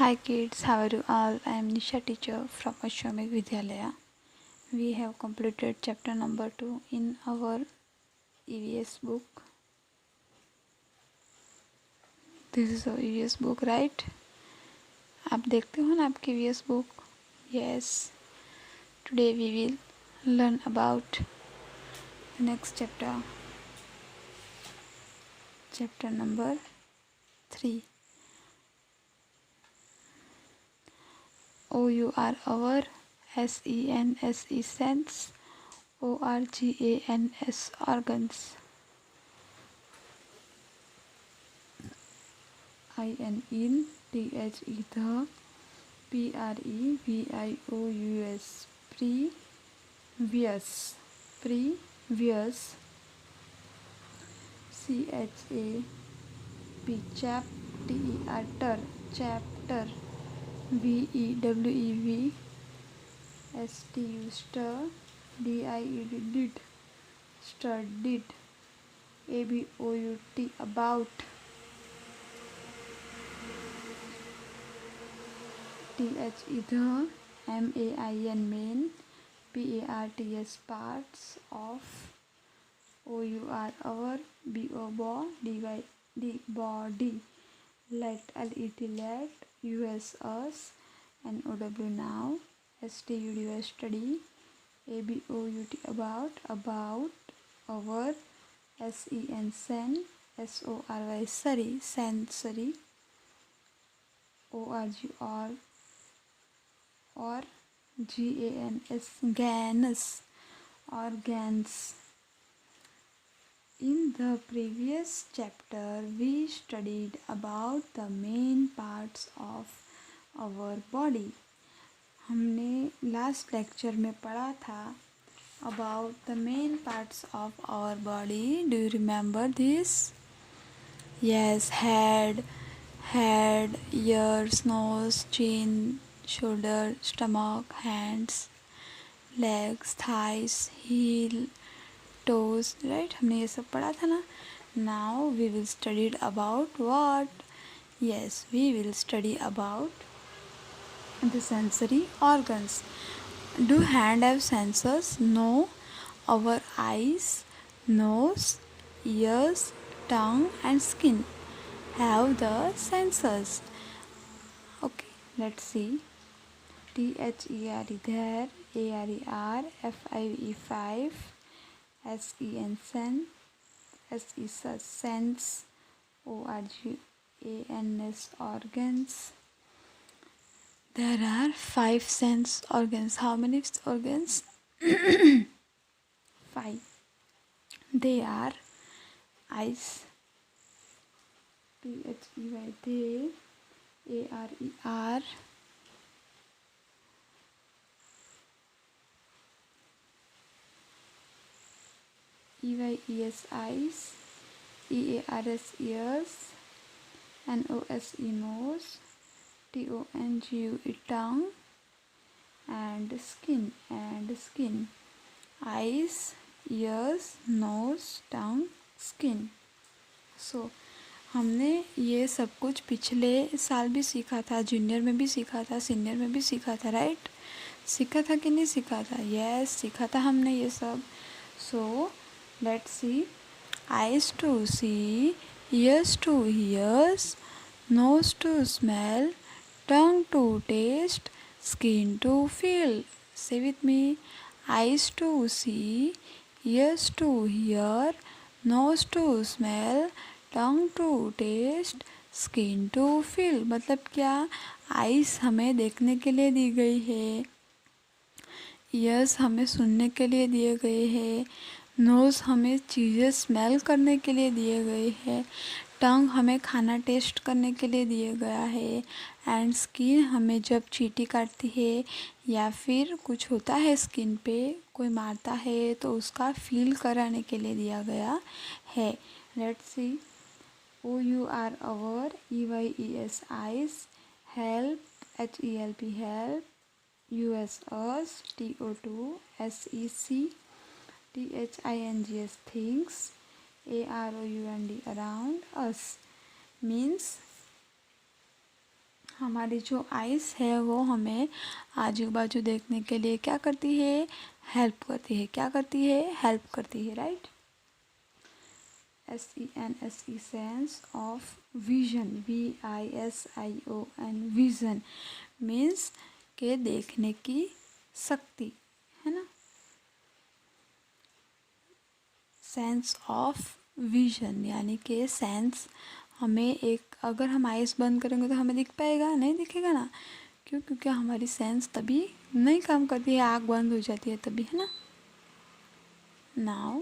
Hi kids, how are you all? I am Nisha, teacher from Ashwamedh Vidyalaya. We have completed chapter number 2 in our EVS book. This is our EVS book, right? आप देखते हो ना आपकी EVS book? Yes. Today we will learn about the next chapter. Chapter number 3. OUR, SENSE, sense, ORGANS, organs. in, the, previous, previous, previous, chap, ter, chapter, vewev, stir, did, studied, about, about, the, main, parts, parts of, our, body, let, let, us, now, now, study, about, our, sen, sory, sensory, org, or gans, organs. In the previous chapter, we studied about the main parts of our body. हमने last lecture में पढ़ा था about the main parts of our body. Do you remember this? Yes, head, ears, nose, chin, shoulder, stomach, hands, legs, thighs, heel, toes, right? हमने ये सब पढ़ा था ना. Now we will study about what? Yes, we will study about the sensory organs. Do hand have sensors? No. Our eyes, nose, ears, tongue and skin have the sensors. Okay, let's see. THERE there, ARER, FIVE, SEN sense, ORGANS organs. There are 5 sense organs. How many organs? 5. They are eyes, THEY, ARER, EYES eyes, EARS ears, NOSE nose, TONGUE tongue, and skin, eyes, ears, nose, tongue, skin. So हमने ये सब कुछ पिछले साल भी सीखा था, junior में भी सीखा था, सीनियर में भी सीखा था, राइट? सीखा था कि नहीं सीखा था? यस, सीखा था हमने ये सब. So let's see. eyes to see, ears to hear, nose to smell, tongue to taste, skin to feel. Say with me. Eyes to see, ears to hear, nose to smell, tongue to taste, skin to feel. मतलब क्या? Ice हमें देखने के लिए दी गई है, years हमें सुनने के लिए दिए गए हैं, नोज़ हमें चीज़ें स्मेल करने के लिए दिए गए हैं, टंग हमें खाना टेस्ट करने के लिए दिए गया है, एंड स्किन हमें जब चींटी काटती है या फिर कुछ होता है स्किन पे, कोई मारता है तो उसका फील कराने के लिए दिया गया है. Let's see. OUR, EYES eyes, help, HELP help, US us, TO2 SEC, THINGS things, AROUND around us. Means हमारी जो आइज़ है वो हमें आजू बाजू देखने के लिए क्या करती है, हेल्प करती है। क्या करती है, हेल्प करती है, right. SENSE sense of vision, VISION vision means के देखने की शक्ति, है ना। सेंस ऑफ विजन यानी कि सेंस हमें एक, अगर हम आइज़ बंद करेंगे तो हमें दिख पाएगा, नहीं दिखेगा ना। क्यों, क्योंकि हमारी सेंस तभी नहीं काम करती है, आँख बंद हो जाती है तभी, है ना। Now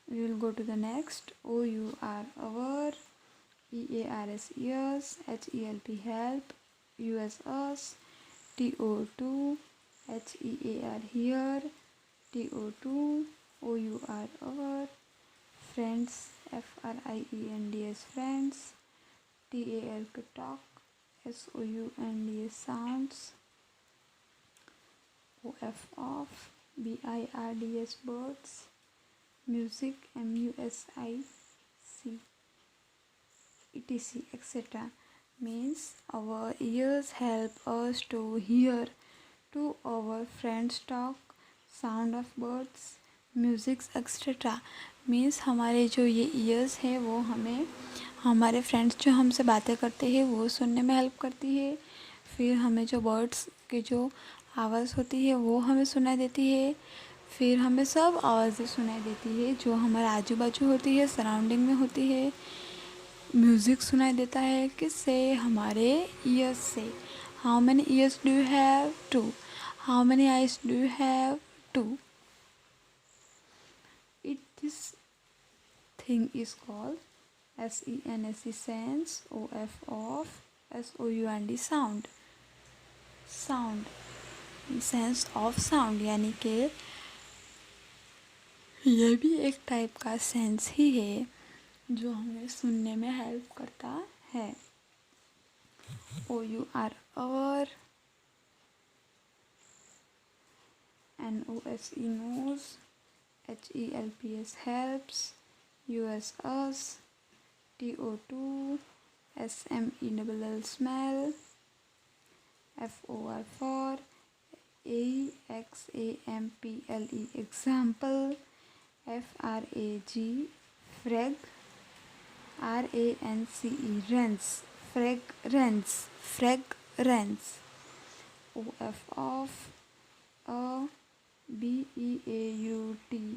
we will go to the next. OUR our, EARS ears, HELP help, US us, TO2, HEAR here, TO2, OUR our, friends, FRIENDS friends, TALK talk, SOUNDS sounds, OF off, BIRDS birds, music, MUSIC, etc. etc. means our ears help us to hear, to our friends talk, sound of birds, music etcetera means हमारे जो ये years हैं वो हमें हमारे friends जो हमसे बातें करते हैं वो सुनने में हेल्प करती है। फिर हमें जो बर्ड्स की जो आवाज़ होती है वो हमें सुनाई देती है। फिर हमें सब आवाज़ें सुनाई देती है जो हमारे आजू बाजू होती है, सराउंडिंग में होती है। म्यूज़िक सुनाई देता है किससे, हमारे ईयर्स से। How many ears do you have, two. How many eyes do you have, two. It this thing is called SENSE sense, OF off, SOUND sound, sound, sense of sound यानी कि ये भी एक टाइप का sense ही है जो हमें सुनने में हेल्प करता है। OUR our, NOSE nose, HELPS helps, US us, TO2, SMELL smell, FOR for, EXAMPLE example, FRAG frag, RANCE rents, fragrance, fragrance, OF off, a BEAUTI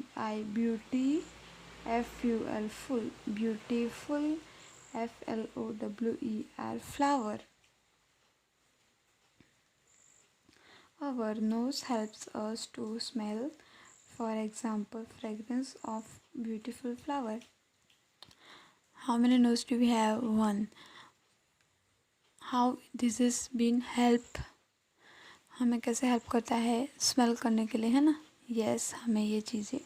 beauty, FUL full, beautiful, FLOWER flower. Our nose helps us to smell, for example, fragrance of beautiful flower. How many nose do we have? One. How this has been help, हमें कैसे help करता है smell करने के लिए, है ना। Yes, हमें ये चीज़ें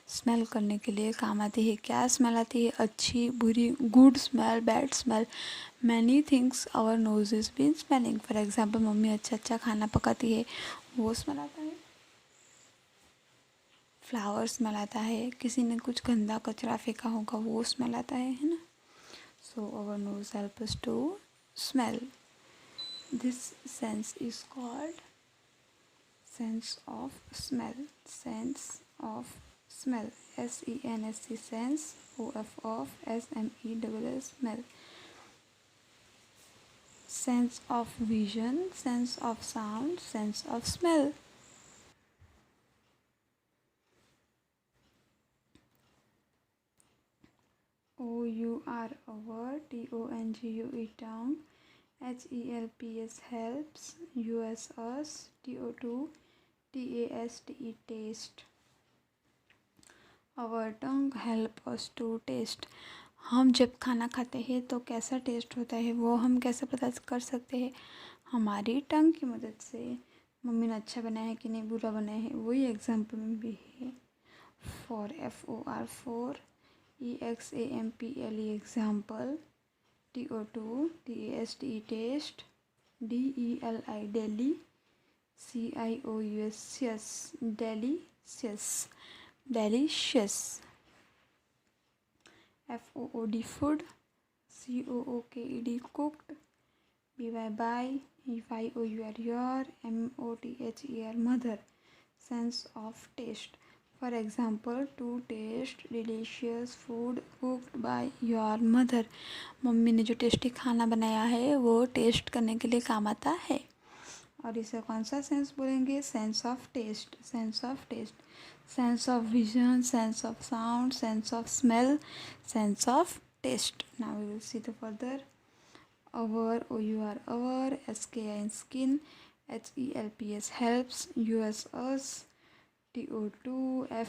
स्मेल करने के लिए काम आती है। क्या स्मेल आती है, अच्छी बुरी, good smell, bad smell, many things our nose is been smelling. For example mummy अच्छा अच्छा खाना पकाती है वो स्मेल आता है। फ्लावर स्मेल आता है, किसी ने कुछ गंदा कचरा फेंका होगा वो स्मेल आता है ना। So our nose help us to smell. This sense is called sense of smell, sense of smell, SENSE sense, OF of, SMELL smell. Sense of vision, sense of sound, sense of smell. OUR over, TONGUE tongue, HELPS helps, US us, TO2 TASTE taste. Our tongue help us to taste. हम जब खाना खाते हैं तो कैसा test होता है वो हम कैसे पता कर सकते हैं, हमारी टंग की मदद से। मम्मी ने अच्छा बनाया है कि नहीं, बुरा बनाया है, वही एग्जाम्पल में भी है। For, FOR for, EXAMPLE example, TO2 TASTE taste, DELI deli, CIOUS delicious, delicious, FOOD food, COOKED cooked, by by, your, mother, mother. Sense of taste. For example, to taste delicious food cooked by your mother. Mummy ने जो tasty खाना बनाया है वो test करने के लिए काम आता है. और इसे कौन सा सेंस बोलेंगे? Sense of taste. Sense of taste, sense of vision, sense of sound, sense of smell, sense of taste. Now we will see the further. Our, our, SKIN skin, HELPS helps, US us, TO2,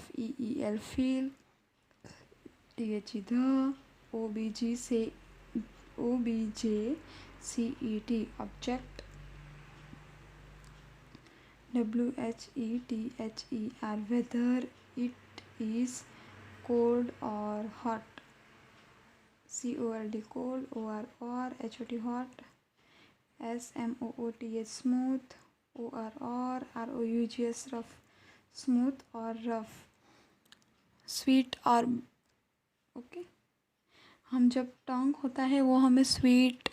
FEEL feel, THE the, OBJCET object, WHETHER whether it is cold or hot, COLD cold, OR HOT hot, SMOOTH smooth, ORR ROUGS rough, smooth or rough, sweet और okay. हम जब टंग होता है वो हमें sweet,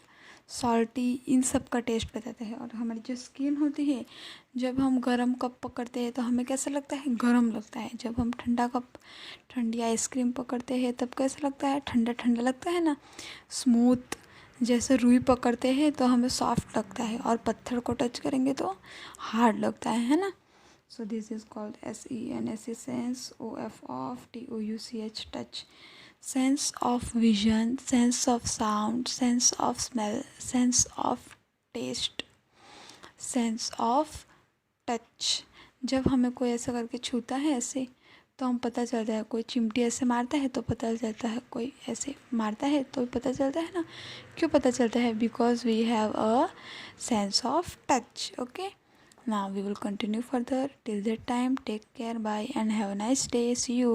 salty इन सब का test बताता है. और हमारी जो स्किन होती है, जब हम गरम कप पकड़ते हैं तो हमें कैसा लगता है? गरम लगता है. जब हम ठंडी आइसक्रीम पकड़ते हैं तब कैसा लगता है? ठंडा ठंडा लगता है ना. स्मूथ, जैसे रुई पकड़ते हैं तो हमें सॉफ्ट लगता है और पत्थर को टच करेंगे तो हार्ड लगता है ना. So this is called SENSE sense, OF of, TOUCH touch. Sense of vision, sense of sound, sense of smell, sense of taste, sense of touch. जब हमें कोई ऐसा करके छूता है ऐसे तो हम पता चलता है. कोई चिमटी ऐसे मारता है तो पता चलता है, कोई ऐसे मारता है तो पता चलता है ना. क्यों पता चलता है? Because we have a sense of touch. Okay, now we will continue further. Till that time, take care, bye, and have a nice day. See you.